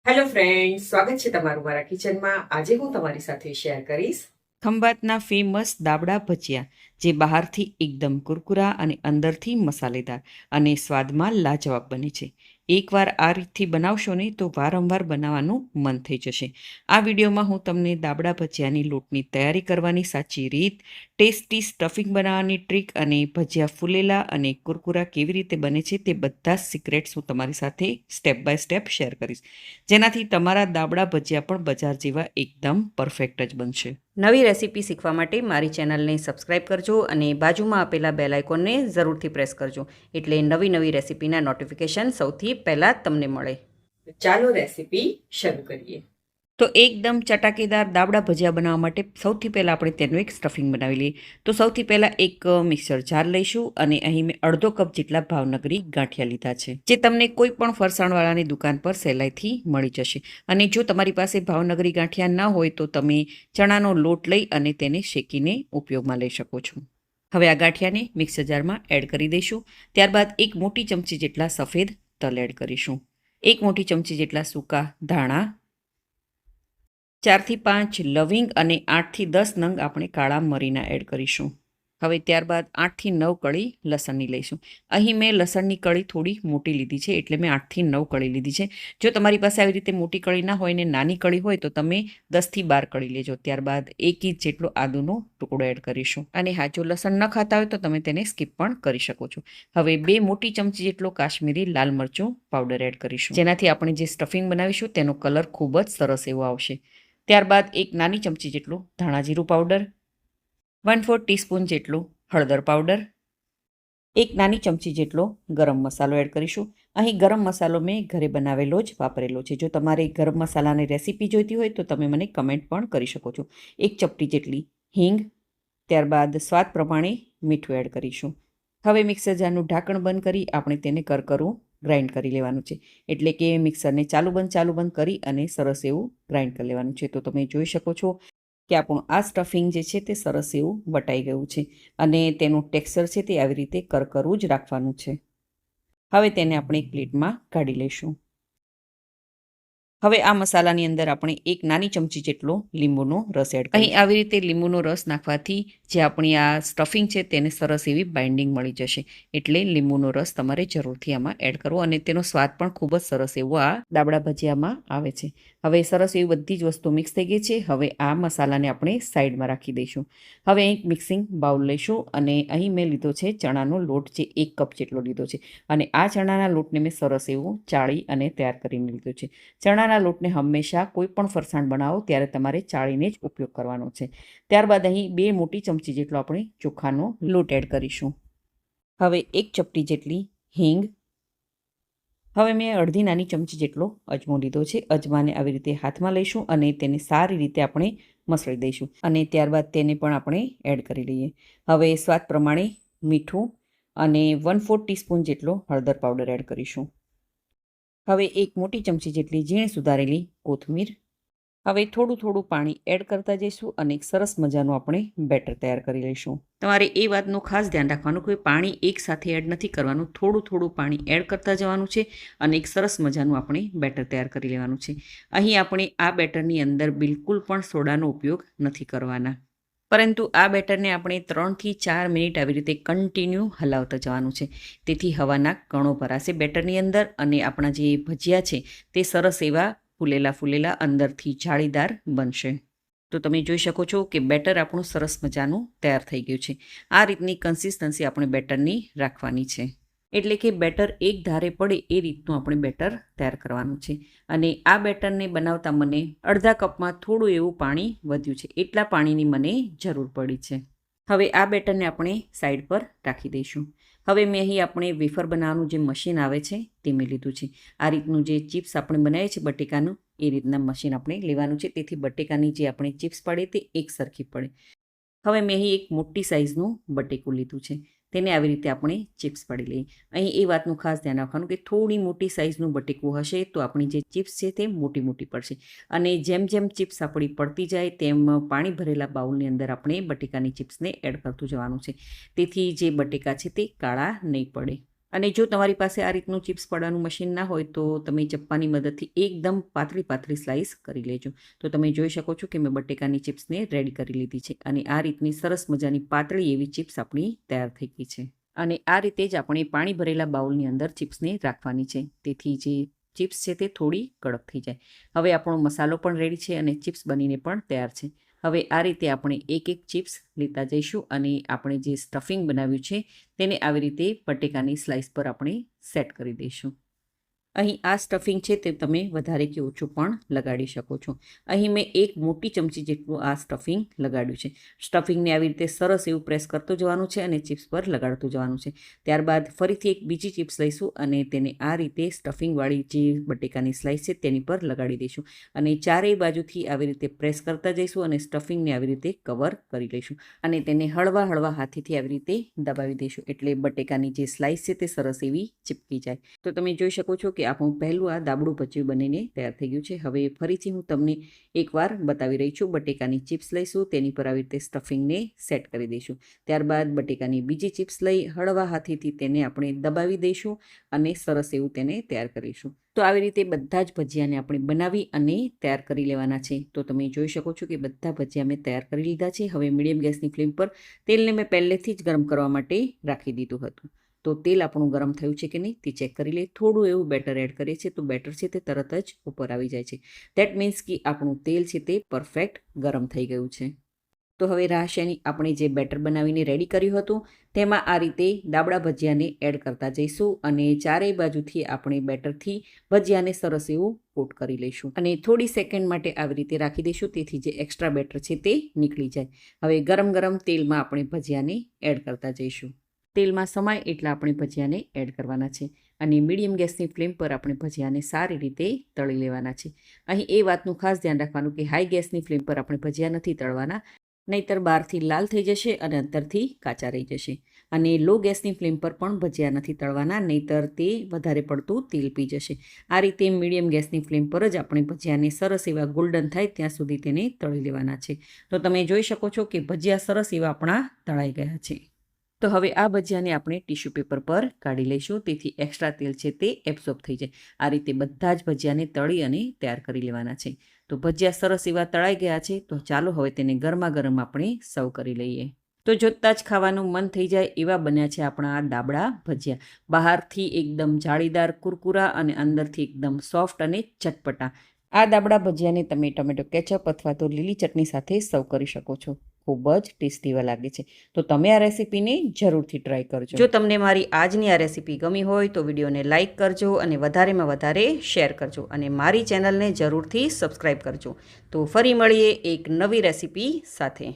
Hello friend, સ્વાગત છે તમારું મારા કિચનમાં. આજે હું તમારી સાથે શેર કરીશ ખંભાતના ફેમસ દાબડા ભજીયા, જે બહારથી એકદમ કુરકુરા અને અંદરથી મસાલેદાર અને સ્વાદમાં લાજવાબ બને છે. એકવાર આ રીતથી બનાવશો ને તો વારંવાર બનાવવાનું મન થઈ જશે. આ વિડીયોમાં હું તમને દાબડા ભજીયાની લોટની તૈયારી કરવાની સાચી રીત, ટેસ્ટી સ્ટફિંગ બનાવવાની ટ્રીક અને ભજીયા ફૂલેલા અને કુરકુરા કેવી રીતે બને છે તે બધા જ સિક્રેટ્સ હું તમારી સાથે સ્ટેપ બાય સ્ટેપ શેર કરીશ, જેનાથી તમારા દાબડા ભજીયા પણ બજાર જેવા એકદમ પરફેક્ટ જ બનશે. નવી રેસીપી શીખવા માટે મારી ચેનલને સબસ્ક્રાઇબ કરજો અને બાજુમાં આપેલા બેલ આઇકોનને જરૂરથી પ્રેસ કરજો, એટલે નવી રેસીપીના નોટિફિકેશન સૌથી પહેલાં તમને મળે. ચાલો રેસીપી શરૂ કરીએ. તો એકદમ ચટાકેદાર દાબડા ભજીયા બનાવવા માટે સૌથી પહેલાં આપણે તેનું એક સ્ટફિંગ બનાવી લઈએ. તો સૌથી પહેલાં એક મિક્સર જાર લઈશું અને અહીં મેં અડધો કપ જેટલા ભાવનગરી ગાંઠિયા લીધા છે, જે તમને કોઈ પણ ફરસાણવાળાની દુકાન પર સહેલાઈથી મળી જશે. અને જો તમારી પાસે ભાવનગરી ગાંઠિયા ન હોય તો તમે ચણાનો લોટ લઈ અને તેને શેકીને ઉપયોગમાં લઈ શકો છો. હવે આ ગાંઠિયાને મિક્સર જારમાં એડ કરી દઈશું. ત્યારબાદ એક મોટી ચમચી જેટલા સફેદ તલ એડ કરીશું, એક મોટી ચમચી જેટલા સૂકા ધાણા, 4 થી 5 લવિંગ અને 8 થી 10 નંગ આપણે કાળા મરીના એડ કરીશું. હવે ત્યારબાદ 8 થી 9 કળી લસણની લઈશું. અહીં મેં લસણની કળી થોડી મોટી લીધી છે, એટલે મેં 8 થી 9 કળી લીધી છે. જો તમારી પાસે આવી રીતે મોટી કળી ના હોય ને નાની કળી હોય તો તમે 10 થી 12 કળી લેજો. ત્યારબાદ 1 ઇંચ જેટલો આદુનો ટુકડો એડ કરીશું. અને હા, જો લસણ ન ખાતા હોય તો તમે તેને સ્કીપ પણ કરી શકો છો. હવે 2 મોટી ચમચી જેટલો કાશ્મીરી લાલ મરચું પાવડર એડ કરીશું, જેનાથી આપણે જે સ્ટફિંગ બનાવીશું તેનો કલર ખૂબ જ સરસ એવો આવશે. ત્યારબાદ એક નાની ચમચી જેટલું ધાણા જીરું પાવડર, 1/4 ટીસ્પૂન જેટલું હળદર પાવડર, એક નાની ચમચી જેટલો ગરમ મસાલો એડ કરીશું. અહીં ગરમ મસાલો મેં ઘરે બનાવેલો જ વાપરેલો છે. જો તમારે ગરમ મસાલાની રેસીપી જોઈતી હોય તો તમે મને કમેન્ટ પણ કરી શકો છો. એક ચપટી જેટલી હિંગ, ત્યારબાદ સ્વાદ પ્રમાણે મીઠું એડ કરીશું. હવે મિક્સર જારનું ઢાંકણ બંધ કરી આપણે તેને કરકરું ગ્રાઇન્ડ કરી લેવાનું છે, એટલે કે મિક્સરને ચાલુ બંધ કરી અને સરસ એવું ગ્રાઇન્ડ કરી લેવાનું છે. તો તમે જોઈ શકો છો કે આપણું આ સ્ટફિંગ જે છે તે સરસ એવું વટાઈ ગયું છે અને તેનું ટેક્સચર છે તે આવી રીતે કરકરું જ રાખવાનું છે. હવે તેને આપણે એક પ્લેટમાં કાઢી લઈશું. હવે આ મસાલાની અંદર આપણે એક નાની ચમચી જેટલો લીંબુનો રસ એડ કરીશું. અહીં આવી રીતે લીંબુનો રસ નાખવાથી જે આપણી આ સ્ટફિંગ છે તેને સરસ એવી બાઇન્ડિંગ મળી જશે, એટલે લીંબુનો રસ તમારે જરૂરથી આમાં એડ કરવો અને તેનો સ્વાદ પણ ખૂબ જ સરસ એવો આ દાબડા ભજીયામાં આવે છે. હવે સરસ એવી બધી જ વસ્તુ મિક્સ થઈ ગઈ છે. હવે આ મસાલાને આપણે સાઈડમાં રાખી દઈશું. હવે એક મિક્સિંગ બાઉલ લઈશું અને અહીં મેં લીધો છે ચણાનો લોટ, જે 1 કપ જેટલો લીધો છે અને આ ચણાના લોટને મેં સરસ એવું ચાળી અને તૈયાર કરીને લીધો છે. ચણાના લોટને હંમેશા કોઈ પણ ફરસાણ બનાવો ત્યારે તમારે ચાળીને જ ઉપયોગ કરવાનો છે. ત્યારબાદ અહીં 2 મોટી ચમચી જેટલો આપણે ચોખાનો લોટ એડ કરીશું. હવે 1 ચપટી જેટલી હિંગ. હવે મેં અડધી નાની ચમચી જેટલો અજમો લીધો છે. અજમાને આવી રીતે હાથમાં લઈશું અને તેને સારી રીતે આપણે મસળી દઈશું અને ત્યારબાદ તેને પણ આપણે એડ કરી લઈએ. હવે સ્વાદ પ્રમાણે મીઠું અને 1/4 ટીસ્પૂન જેટલો હળદર પાવડર એડ કરીશું. હવે 1 મોટી ચમચી જેટલી ઝીણી સુધારેલી કોથમીર. હવે થોડું પાણી એડ કરતા જઈશું અને એક સરસ મજાનું આપણે બેટર તૈયાર કરી લઈશું. તમારે એ વાતનું ખાસ ધ્યાન રાખવાનું કે પાણી એકસાથે એડ નથી કરવાનું, થોડું પાણી એડ કરતા જવાનું છે અને એક સરસ મજાનું આપણે બેટર તૈયાર કરી લેવાનું છે. અહીં આપણે આ બેટરની અંદર બિલકુલ પણ સોડાનો ઉપયોગ નથી કરવાના, પરંતુ આ બેટરને આપણે 3 થી 4 મિનિટ આવી રીતે કન્ટિન્યુ હલાવતા જવાનું છે. તેથી હવાના કણો ભરાશે બેટરની અંદર અને આપણા જે ભજીયા છે તે સરસ એવા ફૂલેલા અંદરથી જાળીદાર બનશે. તો તમે જોઈ શકો છો કે બેટર આપણું સરસ મજાનું તૈયાર થઈ ગયું છે. આ રીતની કન્સિસ્ટન્સી આપણે બેટરની રાખવાની છે, એટલે કે બેટર એક ધારે પડે એ રીતનું આપણે બેટર તૈયાર કરવાનું છે. અને આ બેટરને બનાવતા મને અડધા કપમાં થોડું એવું પાણી વધ્યું છે, એટલા પાણીની મને જરૂર પડી છે. હવે આ બેટરને આપણે સાઈડ પર રાખી દઈશું. હવે મેં અહીં આપણે વેફર બનાવવાનું જે મશીન આવે છે તે મેં લીધું છે. આ રીતનું જે ચિપ્સ આપણે બનાવીએ છીએ બટેકાનું, એ રીતના મશીન આપણે લેવાનું છે, તેથી બટેકાની જે આપણે ચિપ્સ પડે તે એક સરખી પડે. હવે મેં અહીં એક મોટી સાઇઝનું બટેકું લીધું છે, તેને આવી રીતે આપણે ચિપ્સ પાડી લઈએ. અહીં એ વાતનું ખાસ ધ્યાન રાખવાનું કે થોડી મોટી સાઇઝનું બટેકું હશે તો આપણી જે ચિપ્સ છે તે મોટી પડશે અને જેમ ચિપ્સ આપણી પડતી જાય તેમ પાણી ભરેલા બાઉલની અંદર આપણે બટેકાની ચિપ્સને એડ કરતું જવાનું છે, તેથી જે બટેકા છે તે કાળા નહીં પડે. અને જો તમારી પાસે આ રીતનું ચિપ્સ પાડવાનું મશીન ના હોય તો તમે ચપ્પાની મદદથી એકદમ પાતળી પાતળી સ્લાઇસ કરી લેજો. તો તમે જોઈ શકો છો કે મેં બટેકાની ચિપ્સને રેડી કરી લીધી છે અને આ રીતની સરસ મજાની પાતળી એવી ચિપ્સ આપણી તૈયાર થઈ ગઈ છે. અને આ રીતે જ આપણે પાણી ભરેલા બાઉલની અંદર ચિપ્સને રાખવાની છે, તેથી જે ચિપ્સ છે તે થોડી કડક થઈ જાય. હવે આપણો મસાલો પણ રેડી છે અને ચિપ્સ બનીને પણ તૈયાર છે. હવે આ રીતે આપણે એક એક ચિપ્સ લેતા જઈશું અને આપણે જે સ્ટફિંગ બનાવ્યું છે તેને આવી રીતે બટેકાની સ્લાઇસ પર આપણે સેટ કરી દઈશું. અહીં આ સ્ટફિંગ છે તે તમે વધારે કે ઓછું પણ લગાડી શકો છો. અહીં મેં એક મોટી ચમચી જેટલું આ સ્ટફિંગ લગાડ્યું છે. સ્ટફિંગને આવી રીતે સરસ એવું પ્રેસ કરતું જવાનું છે અને ચિપ્સ પર લગાડતું જવાનું છે. ત્યારબાદ ફરીથી એક બીજી ચિપ્સ લઈશું અને તેને આ રીતે સ્ટફિંગવાળી જે બટેકાની સ્લાઇસ છે તેની પર લગાડી દઈશું અને ચારેય બાજુથી આવી રીતે પ્રેસ કરતા જઈશું અને સ્ટફિંગને આવી રીતે કવર કરી લઈશું અને તેને હળવા હળવા હાથેથી આવી રીતે દબાવી દઈશું, એટલે બટેકાની જે સ્લાઇસ છે તે સરસ એવી ચીપકી જાય. તો તમે જોઈ શકો છો કે આપણું પહેલું આ દાબડું ભજીયું બનીને તૈયાર થઈ ગયું છે. હવે ફરીથી હું તમને એકવાર બતાવી રહી છું. બટેકાની ચિપ્સ લઈશું, તેની પર આવી રીતે સ્ટફિંગને સેટ કરી દઈશું. ત્યારબાદ બટેકાની બીજી ચિપ્સ લઈ હળવા હાથેથી તેને આપણે દબાવી દઈશું અને સરસ એવું તેને તૈયાર કરીશું. તો આવી રીતે બધા જ ભજીયાને આપણે બનાવી અને તૈયાર કરી લેવાના છે. તો તમે જોઈ શકો છો કે બધા ભજીયા મેં તૈયાર કરી લીધા છે. હવે મીડિયમ ગેસની ફ્લેમ પર તેલને મેં પહેલેથી જ ગરમ કરવા માટે રાખી દીધું હતું. તો તેલ આપણું ગરમ થયું છે કે નહીં તે ચેક કરી લઈએ. થોડું એવું બેટર એડ કરીએ છીએ તો બેટર છે તે તરત જ ઉપર આવી જાય છે. દેટ મીન્સ કે આપણું તેલ છે તે પરફેક્ટ ગરમ થઈ ગયું છે. તો હવે રાશિયાની આપણે જે બેટર બનાવીને રેડી કર્યું હતું તેમાં આ રીતે દાબડા ભજીયાને એડ કરતા જઈશું અને ચારેય બાજુથી આપણે બેટરથી ભજીયાને સરસ એવું કોટ કરી લઈશું અને થોડી સેકન્ડ માટે આવી રીતે રાખી દઈશું, તેથી જે એક્સ્ટ્રા બેટર છે તે નીકળી જાય. હવે ગરમ ગરમ તેલમાં આપણે ભજીયાને એડ કરતા જઈશું. તેલમાં સમાય એટલા આપણે ભજીયાને એડ કરવાના છે અને મીડિયમ ગેસની ફ્લેમ પર આપણે ભજીયાને સારી રીતે તળી લેવાના છે. અહીં એ વાતનું ખાસ ધ્યાન રાખવાનું કે હાઈ ગેસની ફ્લેમ પર આપણે ભજીયા નથી તળવાના, નહીંતર બહારથી લાલ થઈ જશે અને અંદરથી કાચા રહી જશે. અને લો ગેસની ફ્લેમ પર પણ ભજીયા નથી તળવાના, નહીંતર તે વધારે પડતું તેલ પી જશે. આ રીતે મીડિયમ ગેસની ફ્લેમ પર જ આપણે ભજીયાને સરસ એવા ગોલ્ડન થાય ત્યાં સુધી તેને તળી લેવાના છે. તો તમે જોઈ શકો છો કે ભજીયા સરસ એવા આપણા તળાઈ ગયા છે. તો હવે આ ભજીયાને આપણે ટીશ્યુ પેપર પર કાઢી લઈશું, તેથી એક્સ્ટ્રા તેલ છે તે એબ્ઝોર્બ થઈ જાય. આ રીતે બધા જ ભજીયાને તળી અને તૈયાર કરી લેવાના છે. તો ભજીયા સરસ એવા તળાઈ ગયા છે. તો ચાલો હવે તેને ગરમા ગરમ આપણે સર્વ કરી લઈએ. તો જોતાં જ ખાવાનું મન થઈ જાય એવા બન્યા છે આપણા આ દાબડા ભજીયા. બહારથી એકદમ જાળીદાર કુરકુરા અને અંદરથી એકદમ સોફ્ટ અને ચટપટા. આ દાબડા ભજીયાને તમે ટમેટો કેચઅપ અથવા તો લીલી ચટણી સાથે સર્વ કરી શકો છો. ખૂબ જ ટેસ્ટી એવા લાગે છે. તો તમે આ રેસીપીને જરૂરથી ટ્રાય કરજો. જો તમને મારી આજની આ રેસીપી ગમી હોય તો વિડીયોને લાઇક કરજો અને વધારેમાં વધારે શેર કરજો અને મારી ચેનલને જરૂરથી સબસ્ક્રાઈબ કરજો. તો ફરી મળીએ એક નવી રેસીપી સાથે.